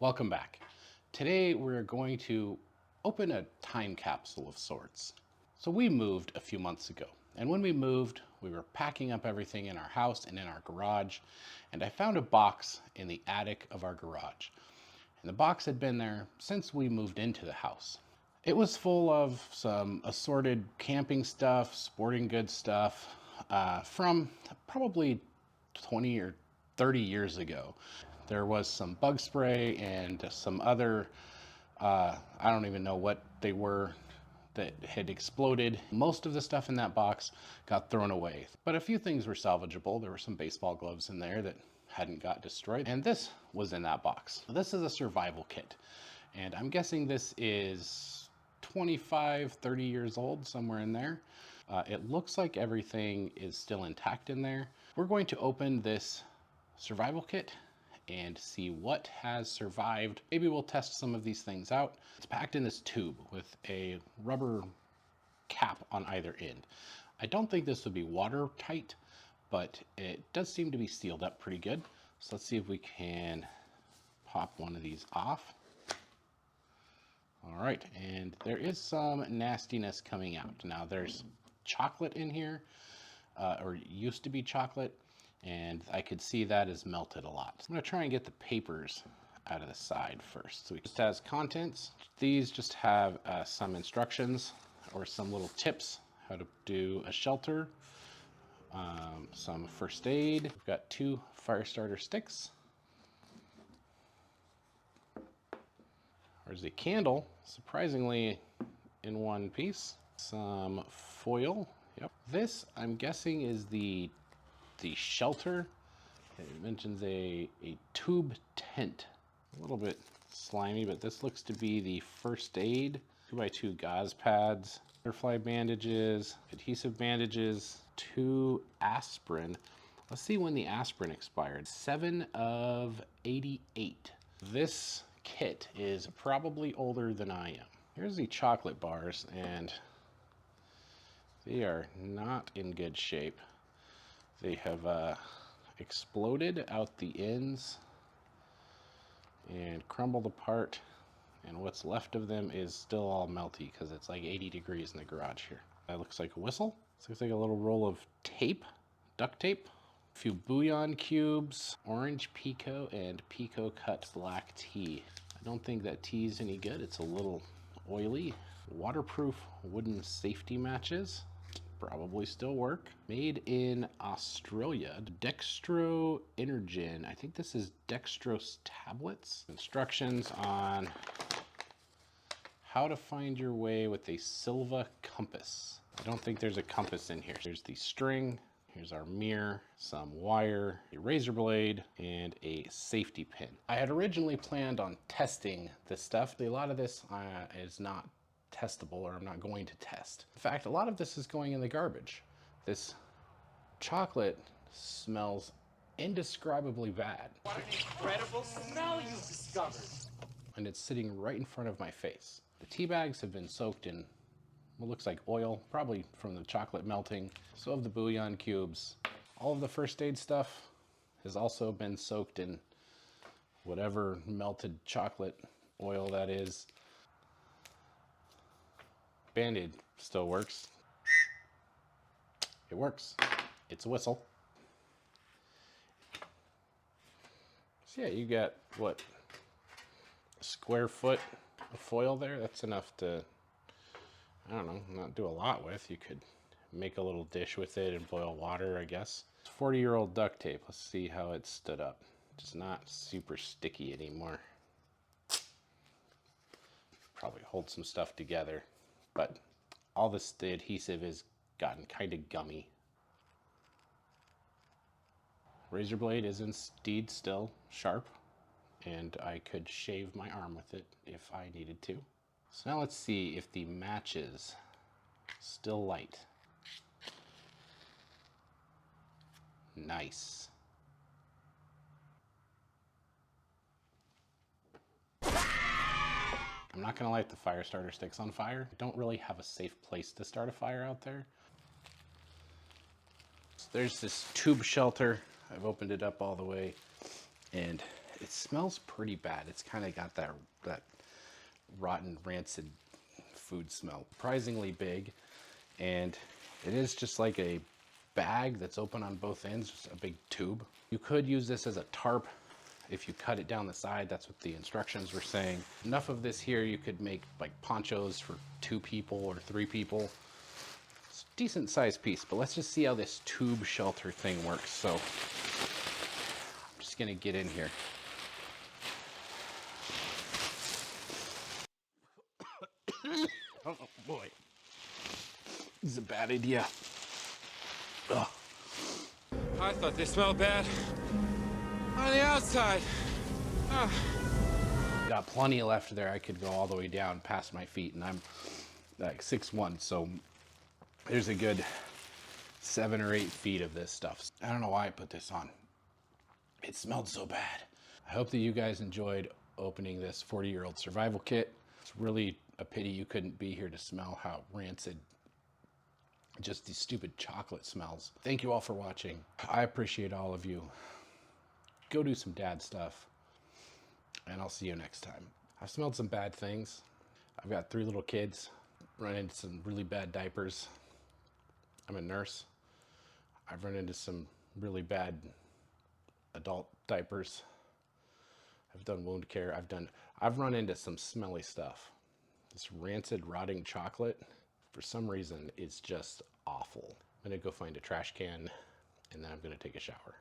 Welcome back. Today we're going to open a time capsule of sorts. So we moved a few months ago, and when we moved, we were packing up everything in our house and in our garage, and I found a box in the attic of our garage. And the box had been there since we moved into the house. It was full of some assorted camping stuff, sporting goods stuff, from probably 20 or 30 years ago. There was some bug spray and some other, I don't even know what they were, that had exploded. Most of the stuff in that box got thrown away, but a few things were salvageable. There were some baseball gloves in there that hadn't got destroyed, and this was in that box. This is a survival kit, and I'm guessing this is 25, 30 years old, somewhere in there. It looks like everything is still intact in there. We're going to open this survival kit and see what has survived. Maybe we'll test some of these things out. It's packed in this tube with a rubber cap on either end. I don't think this would be watertight, but it does seem to be sealed up pretty good. So let's see if we can pop one of these off. All right, and there is some nastiness coming out. Now there's chocolate in here, or used to be chocolate, and I could see that is melted a lot. So I'm gonna try and get the papers out of the side first. So it just has contents. These just have some instructions or some little tips how to do a shelter, some first aid. We've got 2 fire starter sticks. There's a candle, surprisingly in one piece. Some foil. Yep. This, I'm guessing, is the shelter. It mentions a tube tent. A little bit slimy, but this looks to be the first aid. 2x2 gauze pads, butterfly bandages, adhesive bandages, 2 aspirin. Let's see when the aspirin expired. 7 of 88. This kit is probably older than I am. Here's the chocolate bars, and they are not in good shape. They have exploded out the ends and crumbled apart, and what's left of them is still all melty because it's like 80 degrees in the garage here. That looks like a whistle. This looks like a little roll of tape, duct tape, a few bouillon cubes, orange pico, and pico cut black tea. I don't think that tea is any good. It's a little oily. Waterproof wooden safety matches. Probably still work. Made in Australia. Dextro Energen. I think this is dextrose tablets. Instructions on how to find your way with a Silva compass. I don't think there's a compass in here. There's the string. Here's our mirror, some wire, a razor blade, and a safety pin. I had originally planned on testing this stuff. A lot of this is not testable, or I'm not going to test. In fact, a lot of this is going in the garbage. This chocolate smells indescribably bad. What an incredible smell you've discovered! And it's sitting right in front of my face. The tea bags have been soaked in what looks like oil, probably from the chocolate melting. So have the bouillon cubes. All of the first aid stuff has also been soaked in whatever melted chocolate oil that is. Band-Aid still works. It works. It's a whistle. So yeah, you got, what, a square foot of foil there? That's enough to, I don't know, not do a lot with. You could make a little dish with it and boil water, I guess. 40-year-old duct tape. Let's see how it stood up. It's not super sticky anymore. Probably hold some stuff together. But all the adhesive has gotten kind of gummy. Razor blade is indeed still sharp, and I could shave my arm with it if I needed to. So now let's see if the matches still light. Nice. I'm not gonna light the fire starter sticks on fire. I don't really have a safe place to start a fire out there. So there's this tube shelter. I've opened it up all the way, and It smells pretty bad. It's kind of got that rotten, rancid food smell. Surprisingly big, and it is just like a bag that's open on both ends, just a big tube. You could use this as a tarp if you cut it down the side. That's what the instructions were saying. Enough of this here, you could make like ponchos for 2 people or 3 people. It's a decent sized piece, but let's just see how this tube shelter thing works. So I'm just gonna get in here. Oh boy, this is a bad idea. Ugh. I thought they smelled bad on the outside. Got plenty left there. I could go all the way down past my feet, and I'm like 6'1", so there's a good 7 or 8 feet of this stuff. I don't know why I put this on. It smelled so bad. I hope that you guys enjoyed opening this 40-year-old survival kit. It's really a pity you couldn't be here to smell how rancid just these stupid chocolate smells. Thank you all for watching. I appreciate all of you. Go do some dad stuff, and I'll see you next time. I've smelled some bad things. I've got 3 little kids, run into some really bad diapers. I'm a nurse. I've run into some really bad adult diapers. I've done wound care. I've run into some smelly stuff. This rancid, rotting chocolate, for some reason, it's just awful. I'm gonna go find a trash can, and then I'm gonna take a shower.